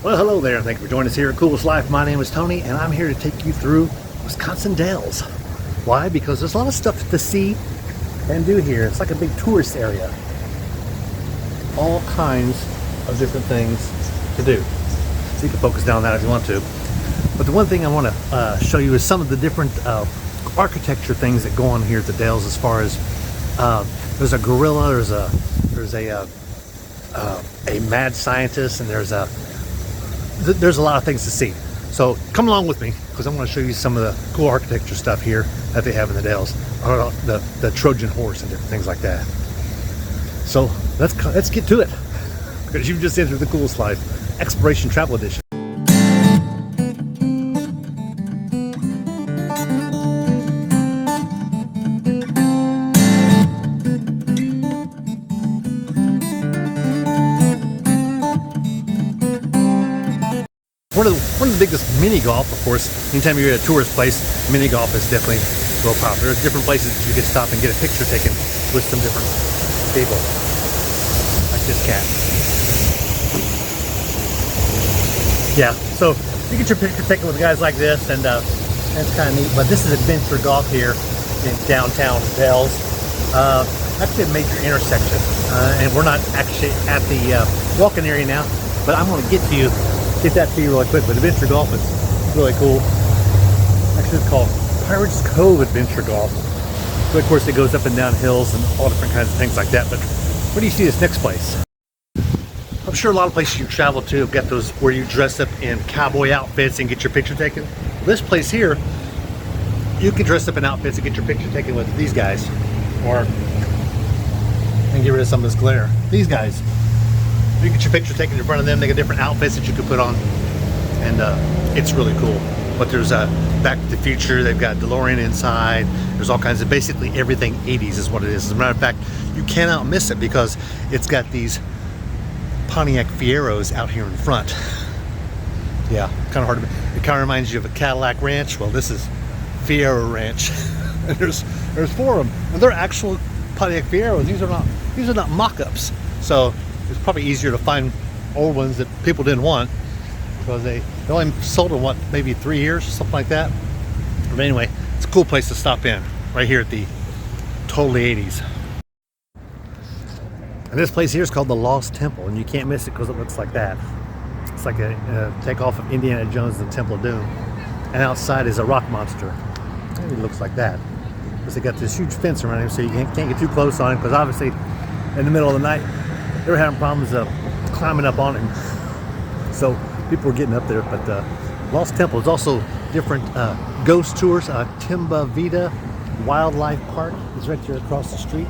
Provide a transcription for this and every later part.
Well, hello there. Thank you for joining us here at Coolest Life. My name is Tony, and I'm here to take you through Wisconsin Dells. Why? Because there's a lot of stuff to see and do here. It's like a big tourist area. All kinds of different things to do. So you can focus down on that if you want to. But the one thing I want to show you is some of the different architecture things that go on here at the Dells. As far as there's a gorilla, there's a mad scientist, and there's a lot of things to see. So come along with me, because I'm going to show you some of the cool architecture stuff here that they have in the Dells, or the Trojan horse and different things like that. So let's get to it, because you've just entered the Coolest Life Exploration Travel Edition. One of the biggest mini golf, of course. Anytime you're at a tourist place, mini golf is definitely real popular. There's different places that you can stop and get a picture taken with some different people, like this cat. Yeah, so you get your picture taken with guys like this, and it's kind of neat. But this is Adventure Golf here in downtown Dells. Actually a major intersection, and we're not actually at the walking area now, but I'm going to get that to you really quick. But Adventure Golf is really cool. Actually, it's called Pirates Cove Adventure Golf. So of course it goes up and down hills and all different kinds of things like that. But where do you see this next place? I'm sure a lot of places you travel to have got those where you dress up in cowboy outfits and get your picture taken. This place here, you can dress up in outfits and get your picture taken with these guys, and get rid of some of this glare. These guys, you get your picture taken in front of them. They got different outfits that you can put on, and it's really cool. But there's Back to the Future. They've got DeLorean inside. There's all kinds of, basically everything 80s is what it is. As a matter of fact, you cannot miss it because it's got these Pontiac Fieros out here in front. Yeah, kind of hard to. It kind of reminds you of a Cadillac Ranch. Well, this is Fiero Ranch. And there's four of them, and they're actual Pontiac Fieros. These are not mock-ups. So it's probably easier to find old ones that people didn't want, because they only sold them, what, maybe 3 years, something like that. But anyway, it's a cool place to stop in, right here at the totally 80s. And this place here is called the Lost Temple, and you can't miss it because it looks like that. It's like a takeoff of Indiana Jones and the Temple of Doom. And outside is a rock monster. And it looks like that, because they got this huge fence around him, so you can't get too close on it, because obviously in the middle of the night they were having problems climbing up on him. So people were getting up there. But Lost Temple is also different ghost tours. Timba Vida Wildlife Park is right there across the street.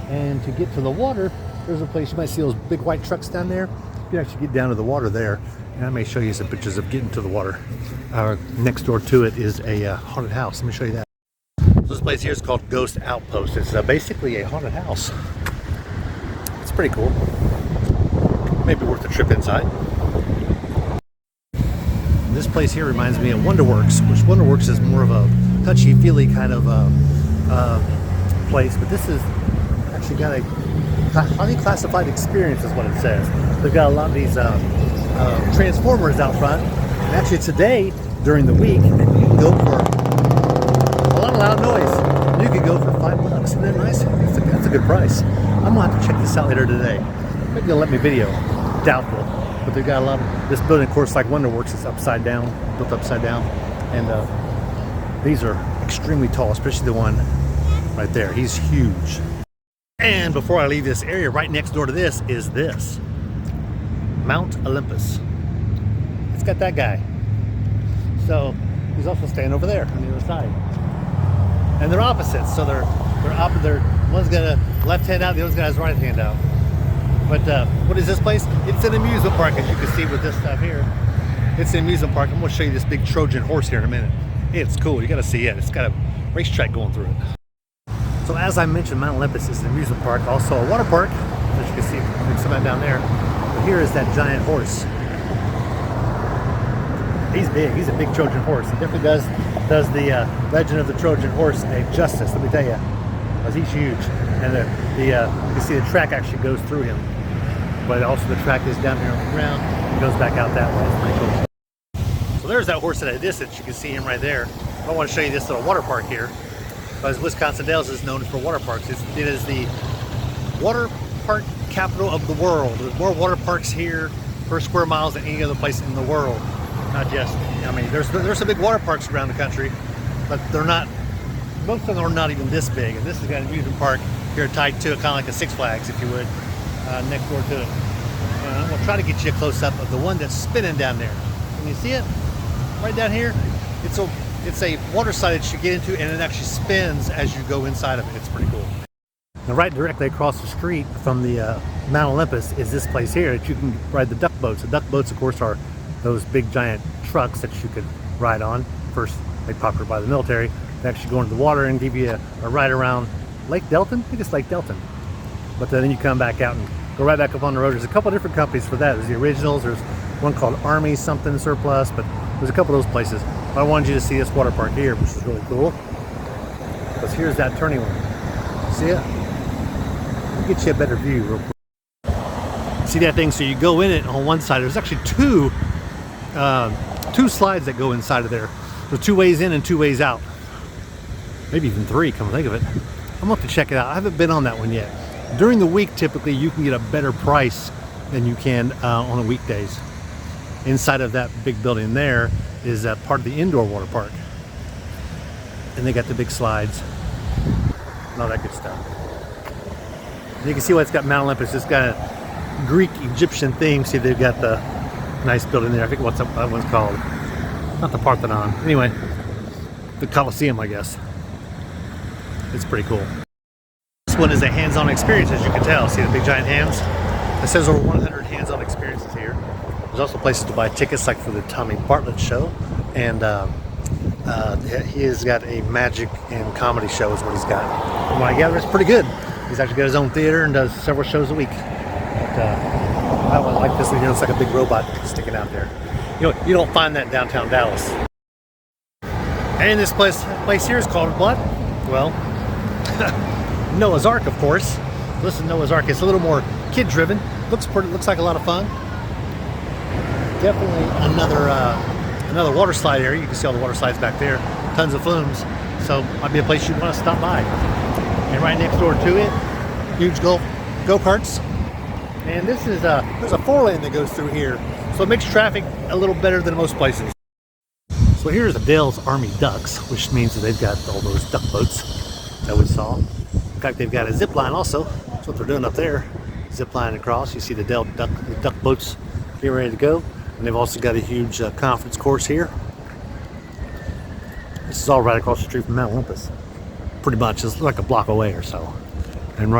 And to get to the water, there's a place, you might see those big white trucks down there. You can actually get down to the water there. And I may show you some pictures of getting to the water. Next door to it is a haunted house. Let me show you that. So this place here is called Ghost Outpost. It's basically a haunted house. It's pretty cool. Maybe worth a trip inside. And this place here reminds me of Wonderworks, which Wonderworks is more of a touchy-feely kind of place. But this is actually got a highly classified experience, is what it says. They've got a lot of these transformers out front. And actually today, during the week, you can go for a lot of loud noise. You could go for $5. Isn't that nice? That's a good price. I'm gonna have to check this out later today. Maybe they'll let me video. Doubtful. But they've got a lot of this building, of course, like Wonderworks. It's upside down, built upside down, and these are extremely tall, especially the one right there. He's huge. And before I leave this area, right next door to this is this Mount Olympus. It's got that guy. So he's also staying over there on the other side. And they're opposites, so they're one's got a left hand out, the other's got his right hand out. But what is this place? It's an amusement park, as you can see with this stuff here. It's an amusement park. I'm going to show you this big Trojan horse here in a minute. It's cool. You got to see it. It's got a racetrack going through it. So as I mentioned, Mount Olympus is an amusement park, also a water park, as you can see, there's some down there. But here is that giant horse. He's big. He's a big Trojan horse. He definitely does the legend of the Trojan horse a justice, let me tell you. Because he's huge. And you can see the track actually goes through him. but also the track is down here on the ground. It goes back out that way. It's pretty cool. So there's that horse at a distance. You can see him right there. I want to show you this little water park here. Because Wisconsin Dells is known for water parks. It is the water park capital of the world. There's more water parks here per square miles than any other place in the world. Not just, I mean, there's some big water parks around the country, but they're not, most of them are not even this big. And this has got an amusement park here tied to it, kind of like a Six Flags, if you would, next door to it. And I'm gonna try to get you a close up of the one that's spinning down there. Can you see it? Right down here? It's a water slide that you get into, and it actually spins as you go inside of it. It's pretty cool. Now, right directly across the street from the Mount Olympus is this place here that you can ride the duck boats. The duck boats, of course, are those big giant trucks that you could ride on. First, made popular by the military. They actually go into the water and give you a ride around Lake Delton. I think it's Lake Delton. But then you come back out and go right back up on the road. There's a couple of different companies for that. There's the originals. There's one called Army something surplus, but there's a couple of those places. But I wanted you to see this water park here, which is really cool. Because here's that turning one. See it? Let me get you a better view real quick. See that thing? So you go in it on one side. There's actually two slides that go inside of there. There's 2 ways in and 2 ways out. Maybe even 3, come to think of it. I'm going to have to check it out. I haven't been on that one yet. During the week, typically, you can get a better price than you can on the weekdays. Inside of that big building there is part of the indoor water park. And they got the big slides and all that good stuff. And you can see why it's got Mount Olympus. It's got a Greek Egyptian theme. See, they've got the nice building there. I think what's that one's called? Not the Parthenon. Anyway, the Colosseum, I guess. It's pretty cool. This one is a hands-on experience, as you can tell. See the big giant hands? It says over 100 hands-on experiences here. There's also places to buy tickets, like for the Tommy Bartlett show, and he has got a magic and comedy show is what he's got. From what I gather, it's pretty good. He's actually got his own theater and does several shows a week. But I like this one here. It's like a big robot sticking out there. You don't find that in downtown Dallas. And this place here is called what? Well, Noah's Ark, of course. Listen, Noah's Ark. It's a little more kid-driven. Looks like a lot of fun. Definitely another water slide area. You can see all the water slides back there. Tons of flumes. So might be a place you'd want to stop by. And right next door to it, huge go-karts. And this is there's a 4-lane that goes through here, so it makes traffic a little better than most places. So here's the Dells Army Ducks, which means that they've got all those duck boats that we saw. In fact, they've got a zip line also. That's what they're doing up there. Zip line across. You see the duck boats getting ready to go. And they've also got a huge conference course here. This is all right across the street from Mount Olympus. Pretty much, it's like a block away or so. And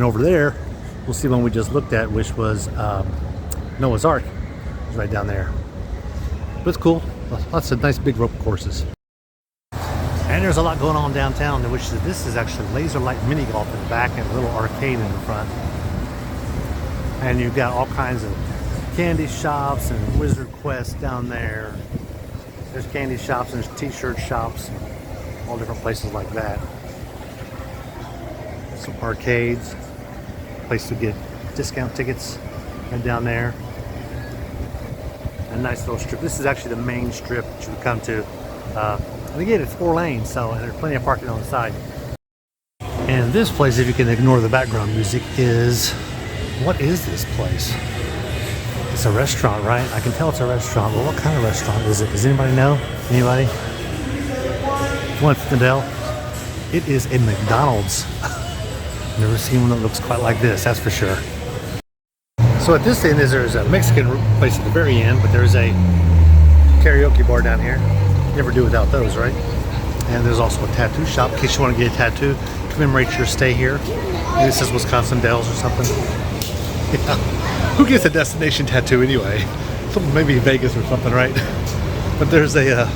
over there, we'll see one we just looked at, which was Noah's Ark. It's right down there. But it's cool. Lots of nice big rope courses. And there's a lot going on downtown, which this is actually laser light mini golf in the back and a little arcade in the front. And you've got all kinds of candy shops and Wizard Quest down there. There's candy shops and there's t-shirt shops, all different places like that. Some arcades, place to get discount tickets right down there. A nice little strip. This is actually the main strip that you would come to. And again, it's 4 lanes, so there's plenty of parking on the side. And this place, if you can ignore the background music, what is this place? It's a restaurant, right? I can tell it's a restaurant, but what kind of restaurant is it? Does anybody know? Anybody? One from Dell. It is a McDonald's. Never seen one that looks quite like this, that's for sure. So at this end there's a Mexican place at the very end, but there's a karaoke bar down here. Never do without those, right? And there's also a tattoo shop in case you want to get a tattoo, commemorate your stay here. Maybe it says Wisconsin Dells or something. Yeah. Who gets a destination tattoo anyway? Maybe Vegas or something, right? But there's a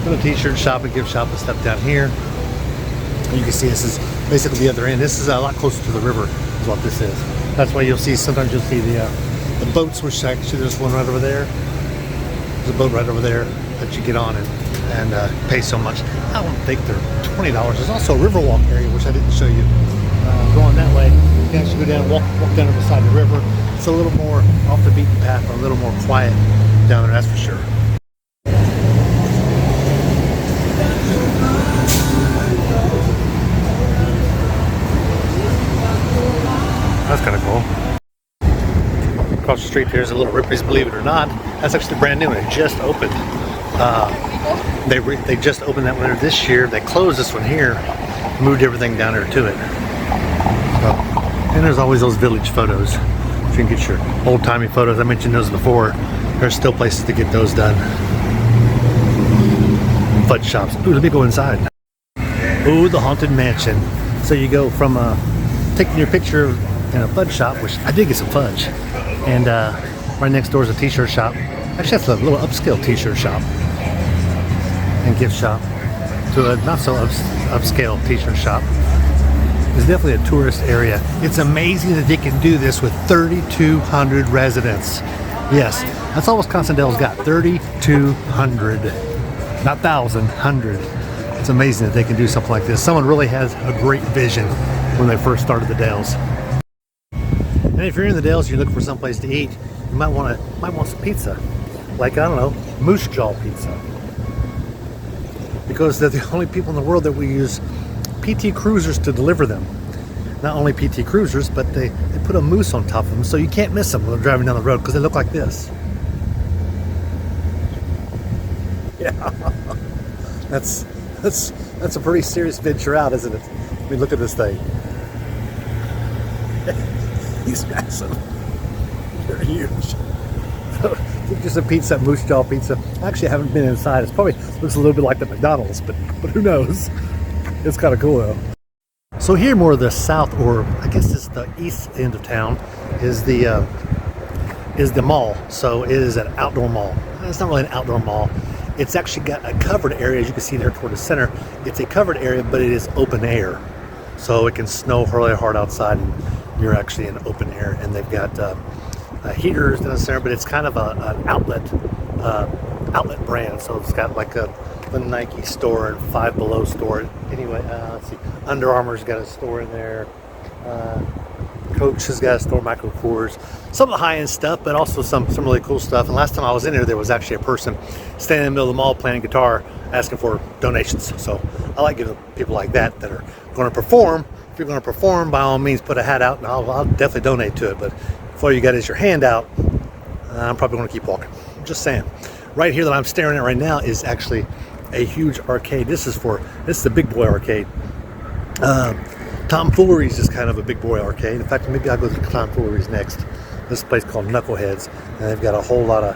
little t-shirt shop and gift shop and stuff down here. And you can see this is basically the other end. This is a lot closer to the river is what this is. That's why sometimes you'll see the boats, which actually there's one right over there. There's a boat right over there that you get on and pay so much. I don't think they're $20. There's also a Riverwalk area, which I didn't show you. Going that way, you can actually go down and walk down beside the river. It's a little more off the beaten path, a little more quiet down there, that's for sure. That's kind of cool. Across the street there's a little Ripley's Believe It or Not. That's actually brand new and it just opened. They just opened that one this year. They closed this one here, moved everything down there to it. So, and there's always those village photos. If you can get your old-timey photos, I mentioned those before. There's still places to get those done. Fudge shops. Ooh, let me go inside. Ooh, the Haunted Mansion. So you go from taking your picture in a fudge shop, which I did get some fudge, and right next door is a t-shirt shop. Actually, that's a little upscale t-shirt shop and gift shop to a not so upscale t-shirt shop. It's definitely a tourist area. It's amazing that they can do this with 3,200 residents. Yes, that's all Wisconsin Dells got, 3,200. Not 1,000, 100. It's amazing that they can do something like this. Someone really has a great vision when they first started the Dells. And if you're in the Dells, you're looking for someplace to eat, you might want some pizza. Like, I don't know, Moose Jaw pizza. Because they're the only people in the world that we use PT Cruisers to deliver them. Not only PT Cruisers, but they put a moose on top of them so you can't miss them when they're driving down the road because they look like this. Yeah, that's a pretty serious venture out, isn't it? I mean, look at this thing. He's massive. They're huge. Just a pizza, Moose Jaw pizza. Actually, I haven't been inside. It probably looks a little bit like the McDonald's, but who knows? It's kind of cool though. So here, more of the south, or I guess it's the east end of town, is the mall. So it is an outdoor mall. It's not really an outdoor mall. It's actually got a covered area, as you can see there toward the center. It's a covered area, but it is open air. So it can snow really hard outside, and you're actually in open air. And they've got heaters in the center, but it's kind of an outlet brand. So it's got like the Nike store and Five Below store. Anyway, let's see. Under Armour's got a store in there. Coach has got a store, Michael Kors. Some of the high-end stuff, but also some really cool stuff. And last time I was in there was actually a person standing in the middle of the mall playing guitar, asking for donations. So I like giving people like that are going to perform. If you're going to perform, by all means, put a hat out, and I'll definitely donate to it. But if all you got is your hand out, I'm probably going to keep walking. I'm just saying. Right here that I'm staring at right now is actually a huge arcade. This is the big boy arcade. Tomfoolery's is kind of a big boy arcade. In fact, maybe I'll go to Tomfoolery's next. This place called Knuckleheads, and they've got a whole lot of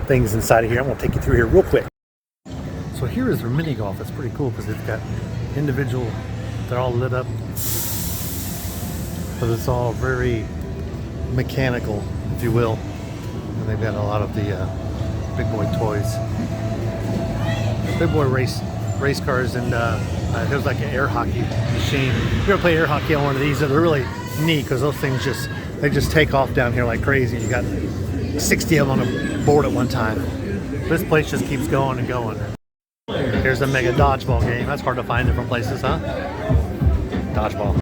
things inside of here. I'm going to take you through here real quick. So here is their mini golf. It's pretty cool because they've got individual. They're all lit up, but it's all very mechanical, if you will. And they've got a lot of the big boy toys, big boy race cars, and there's like an air hockey machine. If you ever play air hockey on one of these, they're really neat because those things just take off down here like crazy. You got 60 of them on a board at one time. This place just keeps going and going. Here's a mega dodgeball game. That's hard to find different places, huh? Dodgeball.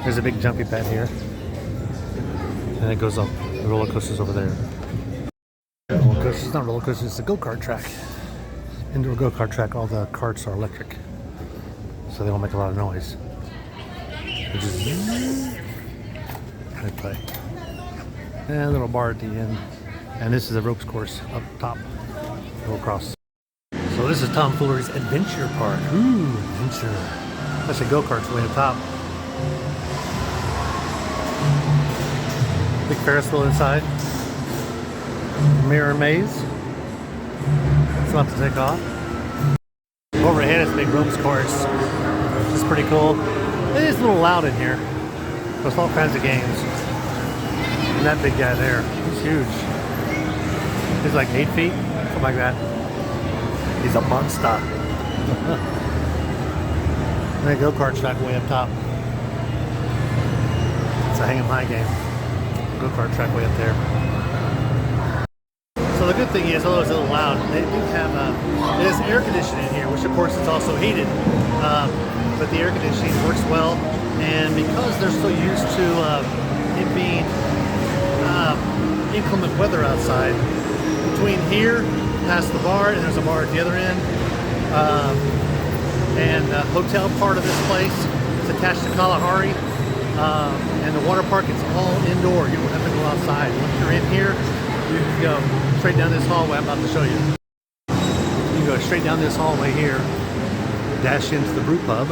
There's a big jumpy pad here. And it goes up. The roller coaster's over there. Roller coaster, it's not a roller coaster, it's a go-kart track. Indoor go-kart track, all the carts are electric. So they don't make a lot of noise. They just they play. And a little bar at the end. And this is a ropes course up top. Go across. So this is Tomfoolery's Adventure Park. Ooh, adventure. That's a go-kart's way up top. Big Ferris wheel inside. Mirror maze. It's about to take off. Overhead is a big ropes course. It's pretty cool. It is a little loud in here. There's all kinds of games. And that big guy there, he's huge. He's like 8 feet, something like that. He's a monster. And a go-kart track way up top. It's a hang 'em high game. Go-kart track way up there. So the good thing is, although it's a little loud, they do have there's air conditioning in here, which of course is also heated. But the air conditioning works well, and because they're so used to it being inclement weather outside. Between here, past the bar, and there's a bar at the other end, and the hotel part of this place is attached to Kalahari, and the water park is all indoor. You don't have to go outside. Once you're in here, you can go straight down this hallway I'm about to show you. You can go straight down this hallway here, dash into the brew pub,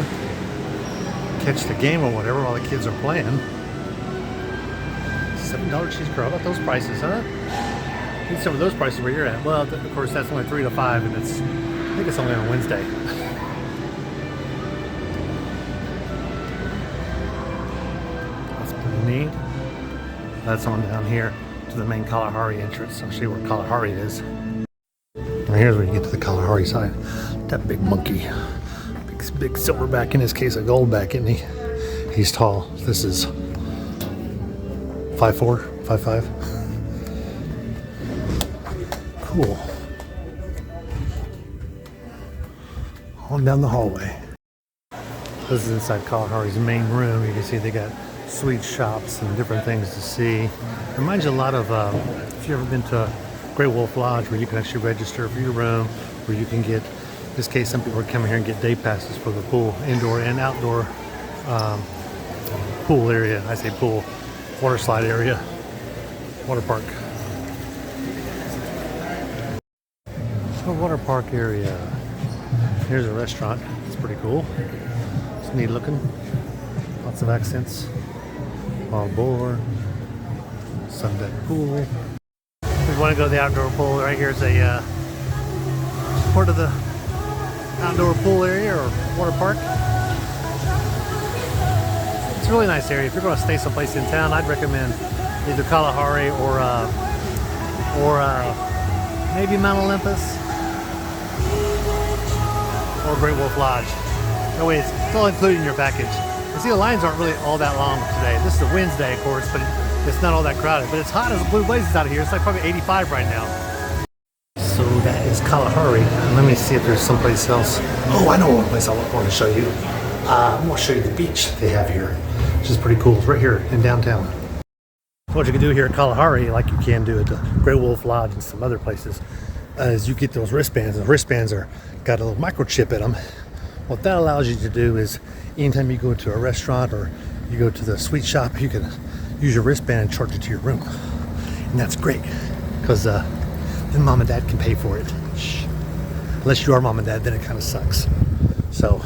catch the game or whatever while the kids are playing. $7 cheese curl. How about those prices, huh? Need some of those prices where you're at. Well, of course, that's only 3 to 5, and I think it's only on Wednesday. That's pretty neat. That's on down here to the main Kalahari entrance. I'll show you where Kalahari is. And here's where you get to the Kalahari side. That big monkey. Big silverback, in his case a goldback, isn't he? He's tall. This is 5'4", 5'5". Cool. On down the hallway. This is inside Kalahari's main room. You can see they got sweet shops and different things to see. Reminds you a lot of if you've ever been to Great Wolf Lodge, where you can actually register for your room, where you can get, in this case, some people are coming here and get day passes for the pool, indoor and outdoor pool area. I say pool, water slide area, water park. So water park area. Here's a restaurant. It's pretty cool. It's neat looking. Lots of accents. Wild boar. Sundeck pool. If you want to go to the outdoor pool, right here is a part of the outdoor pool area or water park. It's a really nice area. If you're going to stay someplace in town, I'd recommend either Kalahari or maybe Mount Olympus or Great Wolf Lodge. No way, it's all included in your package. You see, the lines aren't really all that long today. This is a Wednesday, of course, but it's not all that crowded. But it's hot as blue blazes out of here. It's like probably 85 right now. So that is Kalahari. Let me see if there's someplace else. Oh, I know one place I want to show you. I'm going to show you the beach they have here, which is pretty cool. It's right here in downtown. What you can do here at Kalahari, like you can do at the Great Wolf Lodge and some other places, is you get those wristbands. The wristbands got a little microchip in them. What that allows you to do is, anytime you go to a restaurant or you go to the sweet shop, you can use your wristband and charge it to your room. And that's great, because then mom and dad can pay for it. Shh. Unless you are mom and dad, then it kind of sucks. So,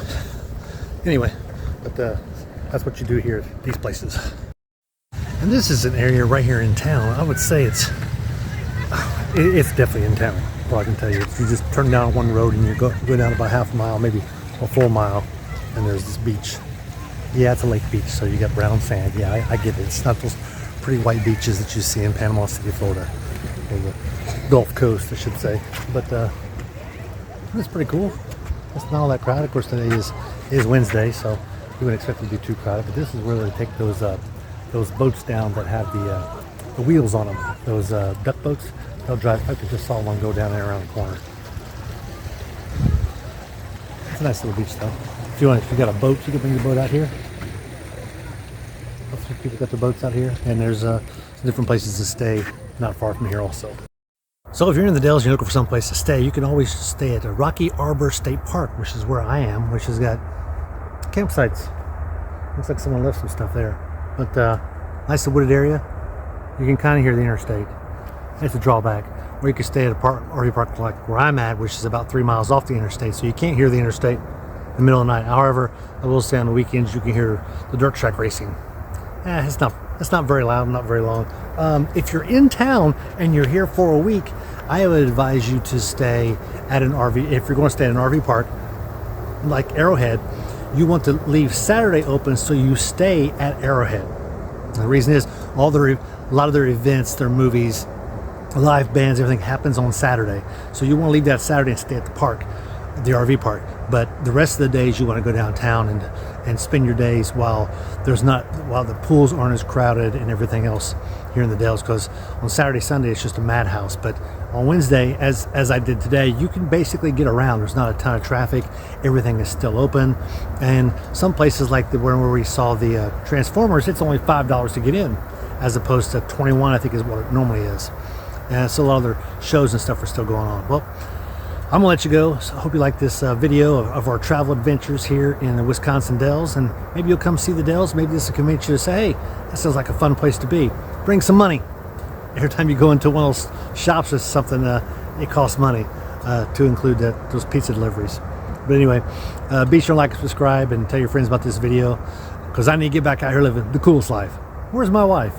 anyway, but that's what you do here at these places. And this is an area right here in town. I would say it's definitely in town. Well, I can tell you, if you just turn down one road and you go down about half a mile, maybe a full mile, and there's this beach. Yeah, it's a lake beach, so you got brown sand. Yeah, I get it. It's not those pretty white beaches that you see in Panama City, Florida, or the Gulf Coast, I should say. But it's pretty cool. It's not all that crowded. Of course, today is Wednesday, so you wouldn't expect it to be too crowded. But this is where they take those boats down that have the wheels on them. Those duck boats. They'll drive. I just saw one go down there around the corner. It's a nice little beach, though. If you got a boat, you can bring your boat out here. Lots of people got their boats out here, and there's some different places to stay not far from here also. So if you're in the Dells and you're looking for some place to stay, you can always stay at the Rocky Arbor State Park, which is where I am, which has got campsites. Looks like someone left some stuff there. But nice wooded area. You can kind of hear the interstate. It's a drawback. Or you can stay at a RV park like where I'm at, which is about 3 miles off the interstate, so you can't hear the interstate in the middle of the night. However, I will say on the weekends you can hear the dirt track racing. It's not very loud, not very long. If you're in town and you're here for a week, I would advise you to stay at an RV. If you're going to stay at an RV park like Arrowhead, you want to leave Saturday open so you stay at Arrowhead. And the reason is a lot of their events, their movies, live bands, everything happens on Saturday. So you want to leave that Saturday and stay at the park, the RV park. But the rest of the days you want to go downtown and spend your days while the pools aren't as crowded and everything else here in the Dells, because on Saturday, Sunday it's just a madhouse. But on Wednesday, as I did today, you can basically get around. There's not a ton of traffic. Everything is still open. And some places like where we saw the Transformers, it's only $5 to get in. as opposed to 21, I think is what it normally is. And so a lot of their shows and stuff are still going on. Well, I'm gonna let you go. So I hope you like this video of our travel adventures here in the Wisconsin Dells, and maybe you'll come see the Dells. Maybe this will convince you to say, hey, that sounds like a fun place to be. Bring some money. Every time you go into one of those shops or something, it costs money to include those pizza deliveries. But anyway, be sure to like and subscribe and tell your friends about this video, because I need to get back out here living the coolest life. Where's my wife?